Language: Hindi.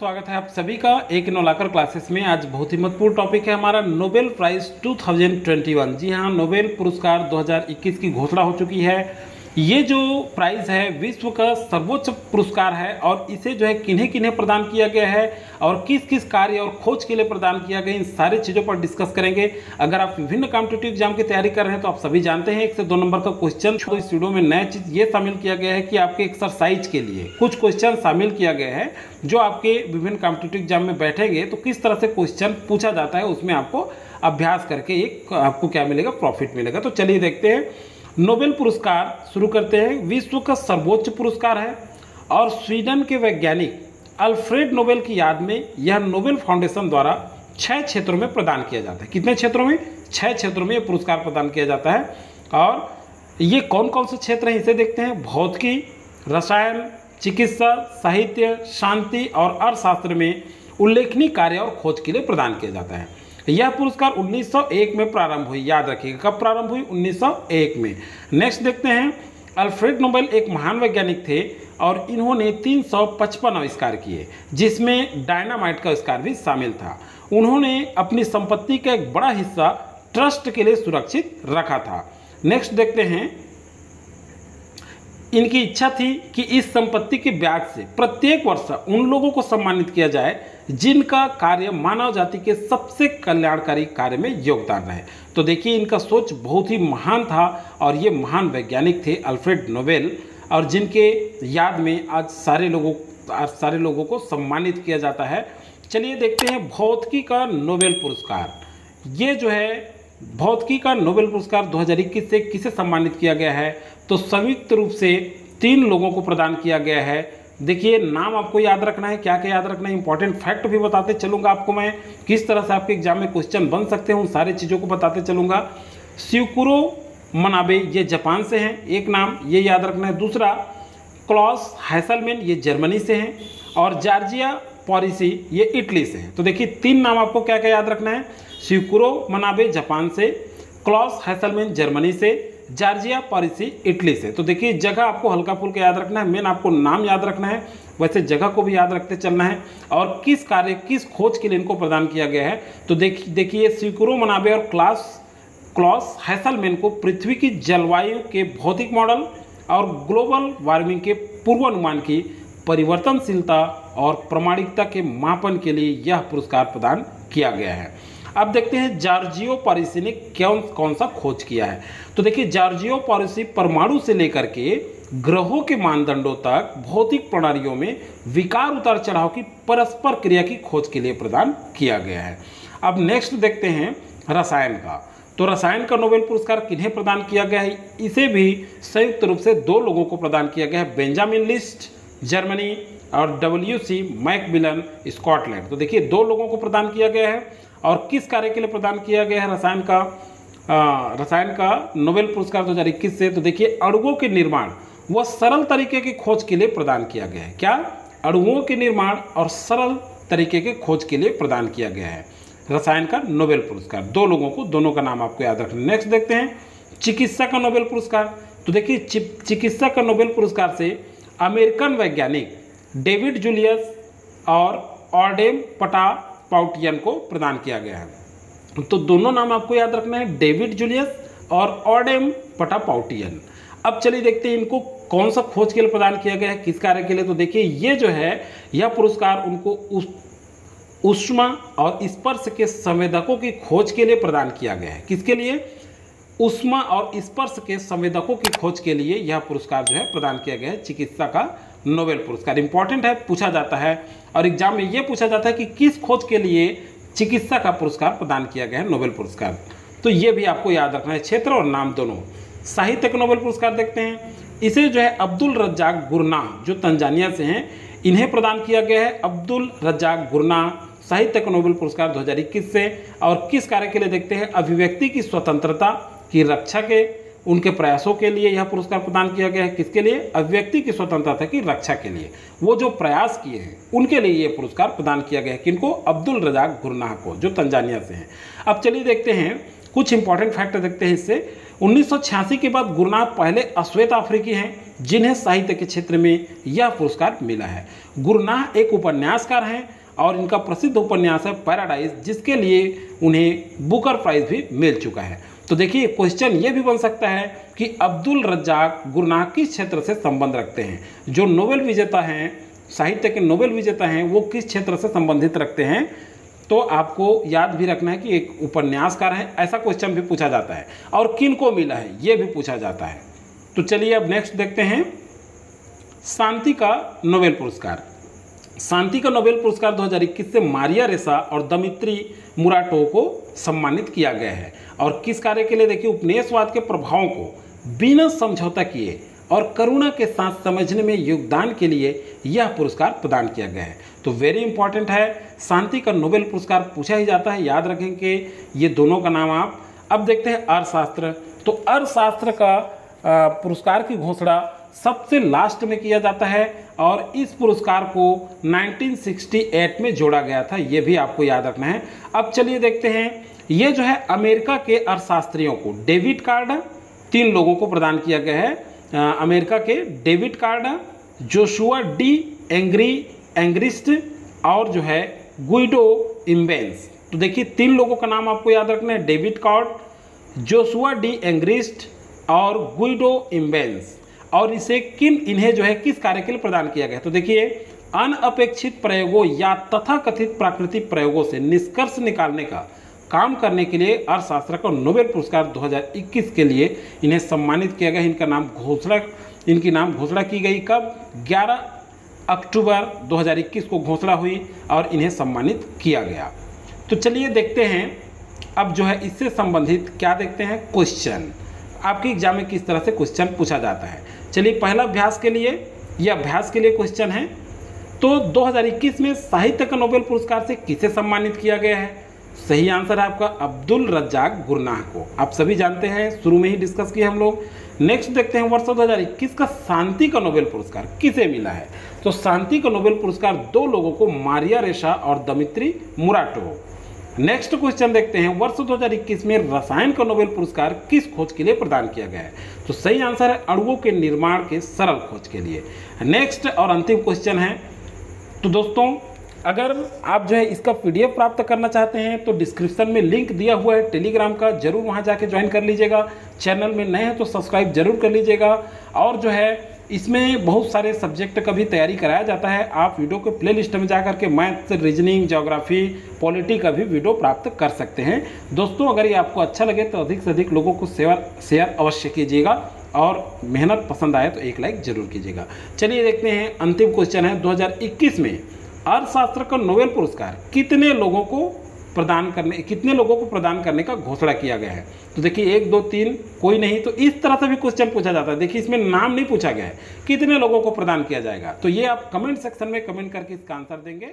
स्वागत है आप सभी का एक नौलाकर क्लासेस में। आज बहुत ही महत्वपूर्ण टॉपिक है हमारा नोबेल प्राइज़ 2021। जी हाँ, नोबेल पुरस्कार 2021 की घोषणा हो चुकी है। ये जो प्राइज़ है विश्व का सर्वोच्च पुरस्कार है और इसे जो है किन्हें किन्हें प्रदान किया गया है और किस किस कार्य और खोज के लिए प्रदान किया गया, इन सारी चीज़ों पर डिस्कस करेंगे। अगर आप विभिन्न कॉम्पिटिटिव एग्जाम की तैयारी कर रहे हैं तो आप सभी जानते हैं 1 से 2 नंबर का क्वेश्चन। तो इस वीडियो में नया चीज़ ये शामिल किया गया है कि आपके एक्सरसाइज के लिए कुछ क्वेश्चन शामिल किया गया है जो आपके विभिन्न कॉम्पिटिटिव एग्जाम में बैठेंगे तो किस तरह से क्वेश्चन पूछा जाता है, उसमें आपको अभ्यास करके एक आपको क्या मिलेगा, प्रॉफिट मिलेगा। तो चलिए देखते हैं। नोबेल पुरस्कार शुरू करते हैं। विश्व का सर्वोच्च पुरस्कार है और स्वीडन के वैज्ञानिक अल्फ्रेड नोबेल की याद में यह नोबेल फाउंडेशन द्वारा 6 क्षेत्रों में प्रदान किया जाता है। कितने क्षेत्रों में? 6 क्षेत्रों में यह पुरस्कार प्रदान किया जाता है। और ये कौन कौन से क्षेत्र हैं इसे देखते हैं। भौतिकी, रसायन, चिकित्सा, साहित्य, शांति और अर्थशास्त्र में उल्लेखनीय कार्य और खोज के लिए प्रदान किया जाता है। यह पुरस्कार 1901 में प्रारंभ हुई। याद रखिएगा कब प्रारंभ हुई? 1901 में। नेक्स्ट देखते हैं। अल्फ्रेड नोबेल एक महान वैज्ञानिक थे और इन्होंने 355 आविष्कार किए, जिसमें डायनामाइट का आविष्कार भी शामिल था। उन्होंने अपनी संपत्ति का एक बड़ा हिस्सा ट्रस्ट के लिए सुरक्षित रखा था। नेक्स्ट देखते हैं। इनकी इच्छा थी कि इस संपत्ति के ब्याज से प्रत्येक वर्ष उन लोगों को सम्मानित किया जाए जिनका कार्य मानव जाति के सबसे कल्याणकारी कार्य में योगदान रहे। तो देखिए इनका सोच बहुत ही महान था और ये महान वैज्ञानिक थे अल्फ्रेड नोबेल, और जिनके याद में आज सारे लोगों को सम्मानित किया जाता है। चलिए देखते हैं भौतिकी का नोबेल पुरस्कार। ये जो है भौतिकी का नोबेल पुरस्कार 2021 से किसे सम्मानित किया गया है? तो संयुक्त रूप से 3 लोगों को प्रदान किया गया है। देखिए नाम आपको याद रखना है। क्या क्या याद रखना है? इंपॉर्टेंट फैक्ट भी बताते चलूँगा आपको मैं, किस तरह से आपके एग्जाम में क्वेश्चन बन सकते हैं उन सारी चीज़ों को बताते चलूँगा। शिकुरो मनाबे ये जापान से हैं, एक नाम ये याद रखना है। दूसरा क्लॉस हैसलमैन ये जर्मनी से हैं और जॉर्जिया पॉरिसी ये इटली से हैं। तो देखिए 3 नाम आपको क्या क्या याद रखना है। शिकुरो मनाबे जापान से, क्लॉस हैसलमैन जर्मनी से, जॉर्जिया पॉरिसी इटली से। तो देखिए जगह आपको हल्का फुल्का याद रखना है, मेन आपको नाम याद रखना है, वैसे जगह को भी याद रखते चलना है और किस कार्य किस खोज के लिए इनको प्रदान किया गया है। तो देखिए शिकुरो मनाबे और क्लॉस हैसलमैन को पृथ्वी की जलवायु के भौतिक मॉडल और ग्लोबल वार्मिंग के पूर्वानुमान की परिवर्तनशीलता और प्रामाणिकता के मापन के लिए यह पुरस्कार प्रदान किया गया है। अब देखते हैं जॉर्जियो पॉरिसी ने कौन सा खोज किया है। तो देखिए जॉर्जियो पॉरिसी परमाणु से लेकर के ग्रहों के मानदंडों तक भौतिक प्रणालियों में विकार उतार चढ़ाव की परस्पर क्रिया की खोज के लिए प्रदान किया गया है। अब नेक्स्ट देखते हैं रसायन का। तो रसायन का नोबेल पुरस्कार किन्हें प्रदान किया गया है? इसे भी संयुक्त रूप से 2 लोगों को प्रदान किया गया है। बेंजामिन लिस्ट जर्मनी और WC मैकमिलन स्कॉटलैंड। तो देखिए 2 लोगों को प्रदान किया गया है और किस कार्य के लिए प्रदान किया गया है रसायन का नोबेल पुरस्कार 2021 से? तो देखिए अणुओं के निर्माण व सरल तरीके की खोज के लिए प्रदान किया गया है। क्या? अणुओं के निर्माण और सरल तरीके के खोज के लिए प्रदान किया गया है रसायन का नोबेल पुरस्कार। 2 लोगों को, दोनों का नाम आपको याद रखना। नेक्स्ट देखते हैं चिकित्सा का नोबेल पुरस्कार। तो देखिए चिकित्सा का नोबेल पुरस्कार से अमेरिकन वैज्ञानिक डेविड जूलियस और ऑर्डेम पटापाउटियन को प्रदान किया गया है। तो दोनों नाम आपको याद रखना है, डेविड जूलियस और ऑर्डेम पटापाउटियन। अब चलिए देखते हैं इनको कौन सा खोज के लिए प्रदान किया गया है, किस कार्य के लिए। तो देखिए ये जो है यह पुरस्कार उनको ऊष्मा और स्पर्श के संवेदकों की खोज के लिए प्रदान किया गया है। किसके लिए? ऊष्मा और स्पर्श के संवेदकों की खोज के लिए यह पुरस्कार जो है प्रदान किया गया है चिकित्सा का नोबेल पुरस्कार। इंपॉर्टेंट है, पूछा जाता है और एग्जाम में यह पूछा जाता है कि किस खोज के लिए चिकित्सा का पुरस्कार प्रदान किया गया है नोबेल पुरस्कार। तो ये भी आपको याद रखना है, क्षेत्र और नाम दोनों। साहित्य का नोबेल पुरस्कार देखते हैं। इसे जो है अब्दुल रज्जाक गुरनाह जो तंजानिया से हैं, इन्हें प्रदान किया गया है। अब्दुल रज्जाक गुरनाह साहित्य का नोबेल पुरस्कार 2021 से। और किस कार्य के लिए देखते हैं? अभिव्यक्ति की स्वतंत्रता की रक्षा के उनके प्रयासों के लिए यह पुरस्कार प्रदान किया गया है। किसके लिए? अभिव्यक्ति की स्वतंत्रता की रक्षा के लिए वो जो प्रयास किए हैं उनके लिए यह पुरस्कार प्रदान किया गया है। किनको? अब्दुल रज्जाक गुरनाह को, जो तंजानिया से हैं। अब चलिए देखते हैं कुछ इंपॉर्टेंट फैक्ट देखते हैं इससे। 1986 के बाद गुरनाह पहले अश्वेत अफ्रीकी हैं जिन्हें साहित्य के क्षेत्र में यह पुरस्कार मिला है। गुरनाह एक उपन्यासकार हैं और इनका प्रसिद्ध उपन्यास है पैराडाइज, जिसके लिए उन्हें बुकर प्राइज भी मिल चुका है। तो देखिए क्वेश्चन ये भी बन सकता है कि अब्दुल रज्जाक गुरनाह किस क्षेत्र से संबंध रखते हैं। जो नोबेल विजेता हैं, साहित्य के नोबेल विजेता हैं, वो किस क्षेत्र से संबंधित रखते हैं। तो आपको याद भी रखना है कि एक उपन्यासकार है, ऐसा क्वेश्चन भी पूछा जाता है। और किन को मिला है ये भी पूछा जाता है। तो चलिए अब नेक्स्ट देखते हैं शांति का नोबेल पुरस्कार। शांति का नोबेल पुरस्कार 2021 से मारिया रेसा और दमित्री मुराटोव को सम्मानित किया गया है। और किस कार्य के लिए, देखिए उपनिवेशवाद के प्रभावों को बिना समझौता किए और करुणा के साथ समझने में योगदान के लिए यह पुरस्कार प्रदान किया गया है। तो वेरी इंपॉर्टेंट है, शांति का नोबेल पुरस्कार पूछा ही जाता है, याद रखें कि ये दोनों का नाम आप। अब देखते हैं अर्थशास्त्र। तो अर्थशास्त्र का पुरस्कार की घोषणा सबसे लास्ट में किया जाता है और इस पुरस्कार को 1968 में जोड़ा गया था, ये भी आपको याद रखना है। अब चलिए देखते हैं, ये जो है अमेरिका के अर्थशास्त्रियों को डेविड कार्ड 3 लोगों को प्रदान किया गया है। अमेरिका के David card, Joshua D Angrist और जो है गुइडो इम्बेंस। तो देखिए 3 लोगों का नाम आपको याद रखना है, David card, Joshua D Angrist और गुइडो इम्बेंस। और इन्हें जो है किस कार्य के लिए प्रदान किया गया। तो देखिए अनअपेक्षित प्रयोगों या तथाकथित प्राकृतिक प्रयोगों से निष्कर्ष निकालने का काम करने के लिए अर्थशास्त्र का नोबेल पुरस्कार 2021 के लिए इन्हें सम्मानित किया गया। इनकी नाम घोषणा की गई कब, 11 अक्टूबर 2021 को घोषणा हुई और इन्हें सम्मानित किया गया। तो चलिए देखते हैं अब जो है इससे संबंधित क्या देखते हैं क्वेश्चन, आपके एग्जाम में किस तरह से क्वेश्चन पूछा जाता है। चलिए पहला अभ्यास के लिए, यह अभ्यास के लिए क्वेश्चन है। तो 2021 में साहित्य का नोबेल पुरस्कार से किसे सम्मानित किया गया है। सही आंसर है आपका अब्दुल रज्जाक गुरनाह को, आप सभी जानते हैं, शुरू में ही डिस्कस किए हम लोग। नेक्स्ट देखते हैं वर्ष 2021 का शांति का नोबेल पुरस्कार किसे मिला है। तो शांति का नोबेल पुरस्कार 2 लोगों को, मारिया रेसा और दमित्री मुराटोव। नेक्स्ट क्वेश्चन देखते हैं, वर्ष 2021 में रसायन का नोबेल पुरस्कार किस खोज के लिए प्रदान किया गया है। तो सही आंसर है अणुओं के निर्माण के सरल खोज के लिए। नेक्स्ट और अंतिम क्वेश्चन है। तो दोस्तों अगर आप जो है इसका PDF प्राप्त करना चाहते हैं तो डिस्क्रिप्शन में लिंक दिया हुआ है टेलीग्राम का, जरूर वहां जाके ज्वाइन कर लीजिएगा। चैनल में नए हैं तो सब्सक्राइब जरूर कर लीजिएगा। और जो है इसमें बहुत सारे सब्जेक्ट का भी तैयारी कराया जाता है, आप वीडियो के प्लेलिस्ट में जाकर के मैथ्स, रीजनिंग, ज्योग्राफी, पॉलिटी का भी वीडियो प्राप्त कर सकते हैं। दोस्तों अगर ये आपको अच्छा लगे तो अधिक से अधिक लोगों को शेयर अवश्य कीजिएगा और मेहनत पसंद आए तो एक लाइक जरूर कीजिएगा। चलिए देखते हैं अंतिम क्वेश्चन है, 2021 में अर्थशास्त्र का नोबेल पुरस्कार कितने लोगों को प्रदान करने का घोषणा किया गया है। तो देखिए 1 2 3 कोई नहीं, तो इस तरह से भी क्वेश्चन पूछा जाता है। देखिए इसमें नाम नहीं पूछा गया है, कितने लोगों को प्रदान किया जाएगा। तो ये आप कमेंट सेक्शन में कमेंट करके इसका आंसर देंगे।